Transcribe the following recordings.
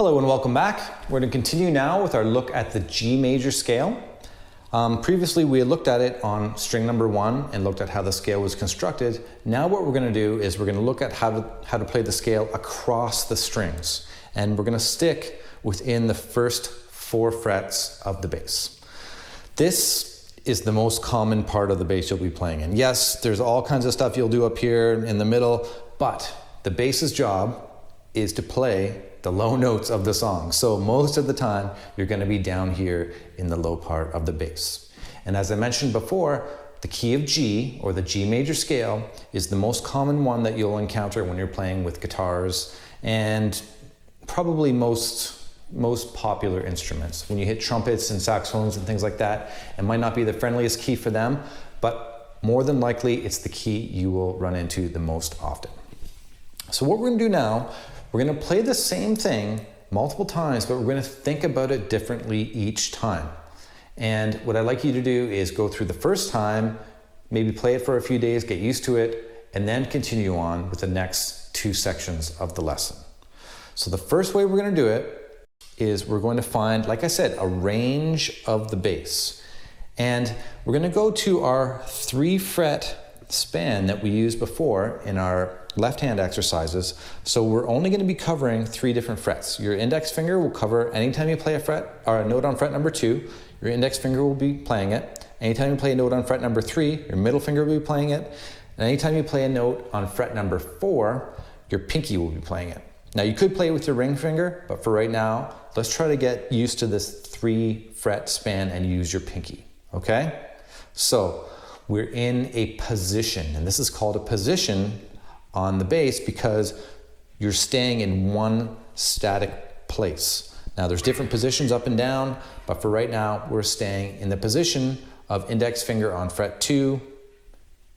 Hello and welcome back. We're going to continue now with our look at the G major scale. Previously we had looked at it on string number 1 and looked at how the scale was constructed. Now what we're going to do is we're going to look at how to play the scale across the strings. And we're going to stick within the first 4 frets of the bass. This is the most common part of the bass you'll be playing in. Yes, there's all kinds of stuff you'll do up here in the middle, but the bass's job is to play the low notes of the song. So most of the time, you're gonna be down here in the low part of the bass. And as I mentioned before, the key of G, or the G major scale, is the most common one that you'll encounter when you're playing with guitars and probably most popular instruments. When you hit trumpets and saxophones and things like that, it might not be the friendliest key for them, but more than likely, it's the key you will run into the most often. So what we're gonna do now, we're gonna play the same thing multiple times, but we're gonna think about it differently each time. And what I'd like you to do is go through the first time, maybe play it for a few days, get used to it, and then continue on with the next 2 sections of the lesson. So the first way we're gonna do it is we're going to find, like I said, a range of the bass. And we're gonna go to our 3-fret span that we used before in our left-hand exercises. So we're only going to be covering 3 different frets. Your index finger will cover anytime you play a fret or a note on fret number 2, your index finger will be playing it. Anytime you play a note on fret number 3, your middle finger will be playing it. And anytime you play a note on fret number 4, your pinky will be playing it. Now you could play it with your ring finger, but for right now, let's try to get used to this 3-fret span and use your pinky, okay? So we're in a position, and this is called a position on the bass because you're staying in one static place. Now there's different positions up and down, but for right now, we're staying in the position of index finger on fret 2,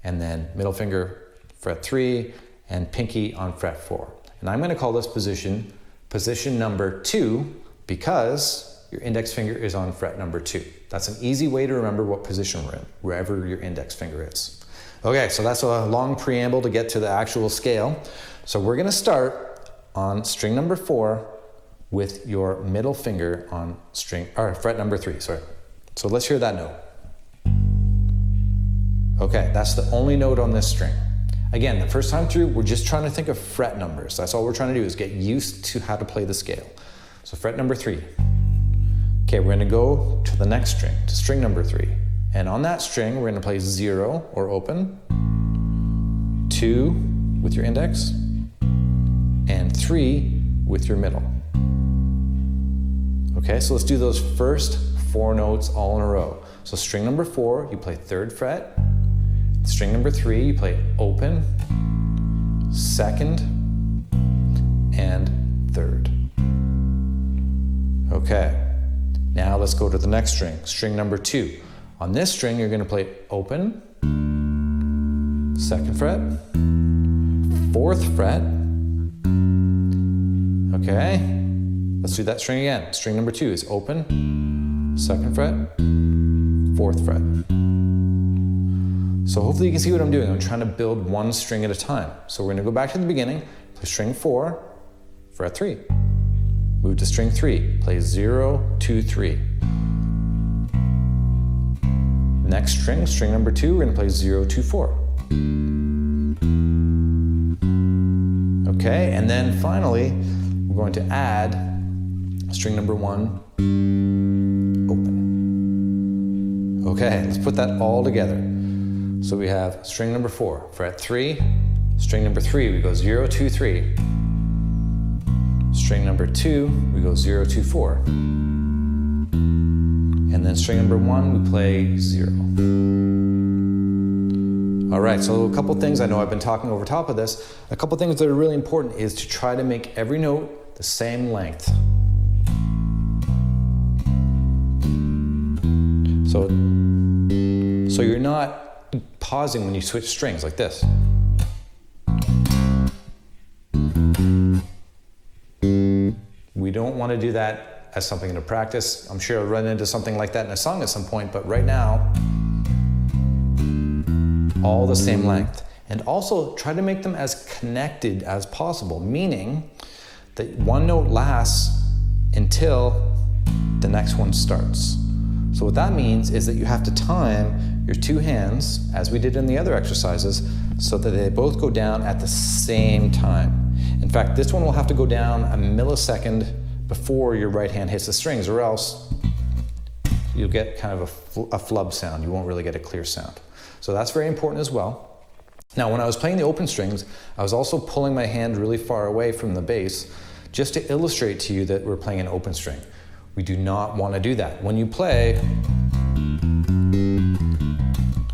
and then middle finger fret 3, and pinky on fret 4. And I'm gonna call this position number 2 because your index finger is on fret number 2. That's an easy way to remember what position we're in, wherever your index finger is. Okay, so that's a long preamble to get to the actual scale. So we're gonna start on string number 4 with your middle finger on fret number 3, sorry. So let's hear that note. Okay, that's the only note on this string. Again, the first time through, we're just trying to think of fret numbers. That's all we're trying to do is get used to how to play the scale. So fret number 3. Okay, we're gonna go to the next string, to string number 3. And on that string, we're gonna play 0 or open, 2 with your index, and 3 with your middle. Okay, so let's do those first 4 notes all in a row. So string number 4, you play 3rd fret. String number 3, you play open, 2nd, and 3rd. Okay, now let's go to the next string, string number 2. On this string, you're gonna play open, 2nd fret, 4th fret. Okay, let's do that string again. String number 2 is open, 2nd fret, 4th fret. So hopefully you can see what I'm doing. I'm trying to build one string at a time. So we're gonna go back to the beginning, play string 4, fret 3. Move to string 3, play 0, 2, 3. Next string, string number 2, we're gonna play 0, 2, 4. Okay, and then finally, we're going to add string number 1, open. Okay, let's put that all together. So we have string number 4, fret 3, string number 3, we go 0, 2, 3. String number 2, we go 0, 2, 4. And then string number 1, we play 0. All right, so a couple things, I know I've been talking over top of this. A couple things that are really important is to try to make every note the same length. So you're not pausing when you switch strings like this. We don't want to do that as something to practice. I'm sure I'll run into something like that in a song at some point, but right now, all the same length. And also try to make them as connected as possible, meaning that one note lasts until the next one starts. So what that means is that you have to time your two hands, as we did in the other exercises, so that they both go down at the same time. In fact, this one will have to go down a millisecond before your right hand hits the strings, or else you'll get kind of a flub sound. You won't really get a clear sound. So that's very important as well. Now, when I was playing the open strings, I was also pulling my hand really far away from the bass just to illustrate to you that we're playing an open string. We do not want to do that. When you play,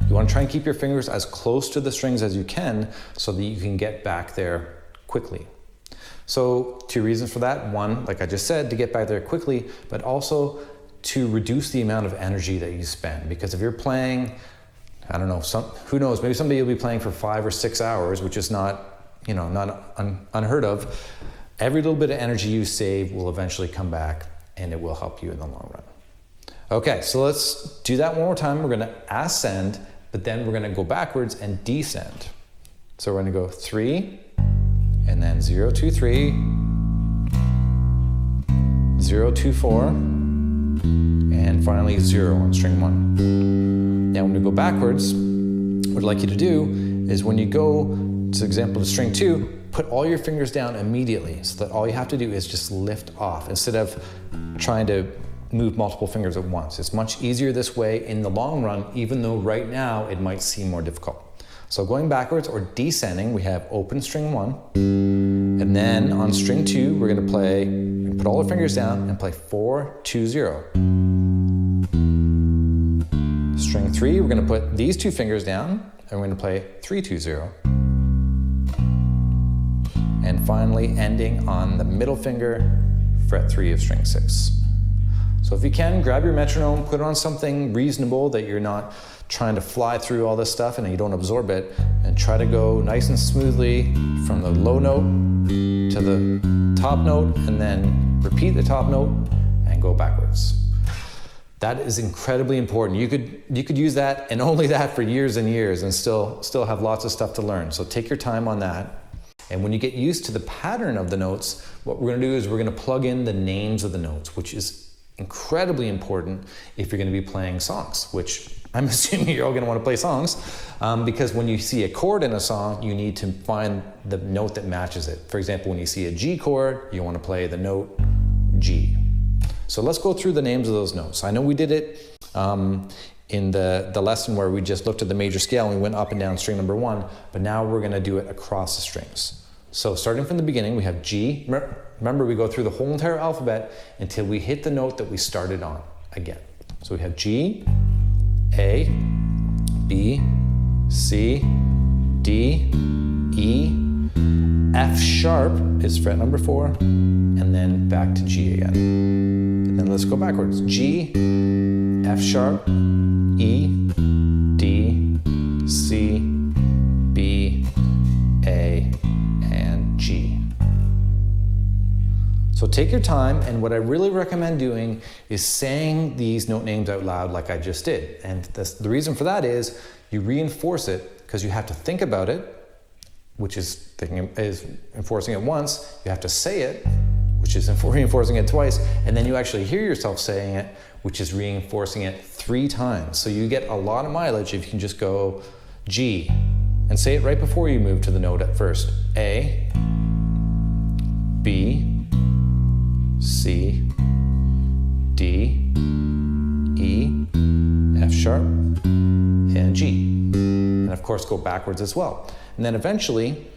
you want to try and keep your fingers as close to the strings as you can so that you can get back there quickly. So two reasons for that. One, like I just said, to get back there quickly, but also to reduce the amount of energy that you spend. Because if you're playing, I don't know, who knows, maybe somebody will be playing for 5 or 6 hours, which is not unheard of. Every little bit of energy you save will eventually come back, and it will help you in the long run. Okay, so let's do that one more time. We're gonna ascend, but then we're gonna go backwards and descend. So we're gonna go 3, and then 0, 2, 3, 0, 2, 4, and finally 0 on string 1. Now when we go backwards, what I'd like you to do is when you go, for example, to string 2, put all your fingers down immediately so that all you have to do is just lift off instead of trying to move multiple fingers at once. It's much easier this way in the long run, even though right now it might seem more difficult. So going backwards or descending, we have open string 1, and then on string 2, we're gonna put all our fingers down and play 4, 2, 0. String 3, we're gonna put these 2 fingers down, and we're gonna play 3, 2, 0. And finally ending on the middle finger, fret 3 of string 6. So if you can, grab your metronome, put it on something reasonable that you're not trying to fly through all this stuff and you don't absorb it, and try to go nice and smoothly from the low note to the top note, and then repeat the top note and go backwards. That is incredibly important. You could use that and only that for years and years and still have lots of stuff to learn. So take your time on that. And when you get used to the pattern of the notes, what we're going to do is we're going to plug in the names of the notes, which is incredibly important if you're going to be playing songs, which I'm assuming you're all going to want to play songs, because when you see a chord in a song, you need to find the note that matches it. For example, when you see a G chord, you want to play the note G. So let's go through the names of those notes. I know we did it in the lesson where we just looked at the major scale and we went up and down string number 1, but now we're going to do it across the strings. So starting from the beginning, we have G. Remember, we go through the whole entire alphabet until we hit the note that we started on again. So we have G, A, B, C, D, E, F sharp is fret number 4, and then back to G again. And then let's go backwards. G, F sharp, E, D, C, B, A, and G. So take your time, and what I really recommend doing is saying these note names out loud like I just did. And the reason for that is you reinforce it because you have to think about it, which is enforcing it once. You have to say it, which is reinforcing it twice, and then you actually hear yourself saying it, which is reinforcing it 3 times. So you get a lot of mileage if you can just go G and say it right before you move to the note at first. A, B, C, D, E, F sharp, and G. And of course go backwards as well. And then eventually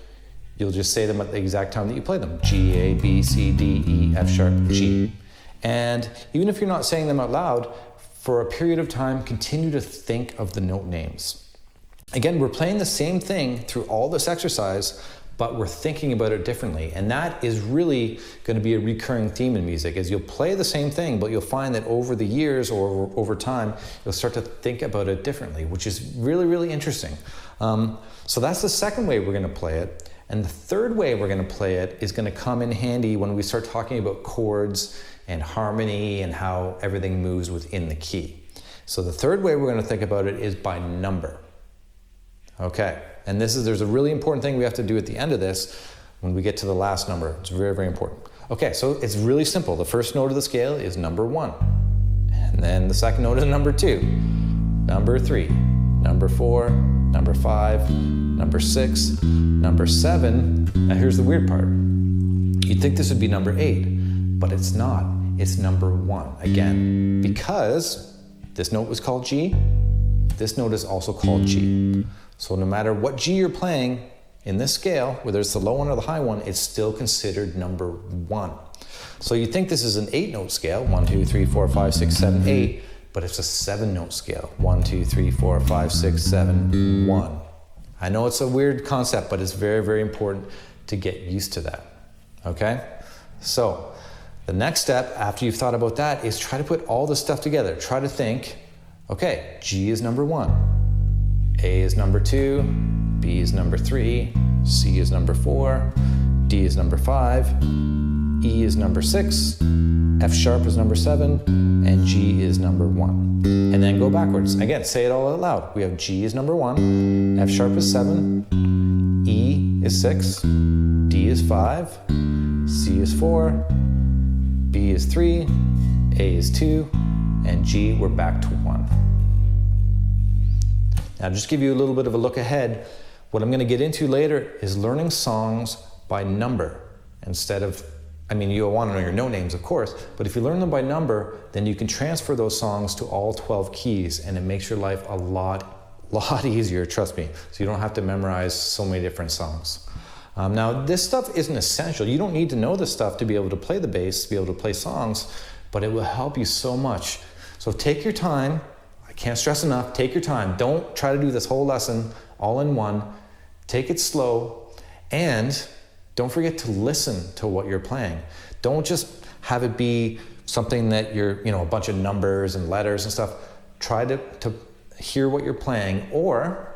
you'll just say them at the exact time that you play them. G, A, B, C, D, E, F sharp, G. And even if you're not saying them out loud, for a period of time, continue to think of the note names. Again, we're playing the same thing through all this exercise, but we're thinking about it differently. And that is really going to be a recurring theme in music, is you'll play the same thing, but you'll find that over the years or over time, you'll start to think about it differently, which is really, really interesting. So that's the second way we're going to play it. And the third way we're going to play it is going to come in handy when we start talking about chords and harmony and how everything moves within the key. So the third way we're going to think about it is by number. Okay, and there's a really important thing we have to do at the end of this when we get to the last number. It's very, very important. Okay, so it's really simple. The first note of the scale is number 1. And then the second note is number 2, number 3, number 4, number 5, number 6, number 7. Now here's the weird part. You'd think this would be number 8, but it's not. It's number 1. Again, because this note was called G, this note is also called G. So no matter what G you're playing in this scale, whether it's the low one or the high one, it's still considered number 1. So you think this is an 8-note scale, 1, 2, 3, 4, 5, 6, 7, 8, but it's a 7-note scale, 1, 2, 3, 4, 5, 6, 7, 1. I know it's a weird concept, but it's very, very important to get used to that, okay? So the next step after you've thought about that is try to put all this stuff together. Try to think, okay, G is number 1, A is number 2, B is number 3, C is number 4, D is number 5, E is number 6, F sharp is number 7, and G is number 1. And then go backwards. Again, say it all out loud. We have G is number 1, F sharp is 7, E is 6, D is 5, C is 4, B is 3, A is 2, and G, we're back to 1. Now, just give you a little bit of a look ahead. What I'm going to get into later is learning songs by number instead of, I mean, you'll want to know your note names, of course, but if you learn them by number, then you can transfer those songs to all 12 keys, and it makes your life a lot easier, trust me. So you don't have to memorize so many different songs. Now, this stuff isn't essential. You don't need to know this stuff to be able to play the bass, to be able to play songs, but it will help you so much. So take your time. I can't stress enough, take your time. Don't try to do this whole lesson all in one. Take it slow, and don't forget to listen to what you're playing. Don't just have it be something that you're, a bunch of numbers and letters and stuff. Try to hear what you're playing, or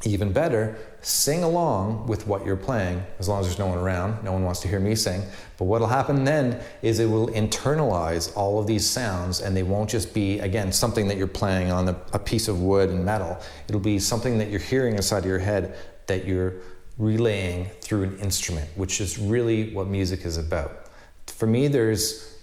even better, sing along with what you're playing, as long as there's no one around. No one wants to hear me sing. But what'll happen then is it will internalize all of these sounds, and they won't just be, again, something that you're playing on a piece of wood and metal. It'll be something that you're hearing inside of your head that you're relaying through an instrument, which is really what music is about. For me, there's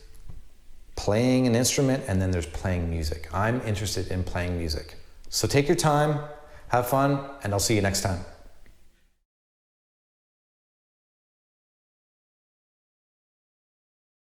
playing an instrument, and then there's playing music. I'm interested in playing music. So take your time, have fun, and I'll see you next time.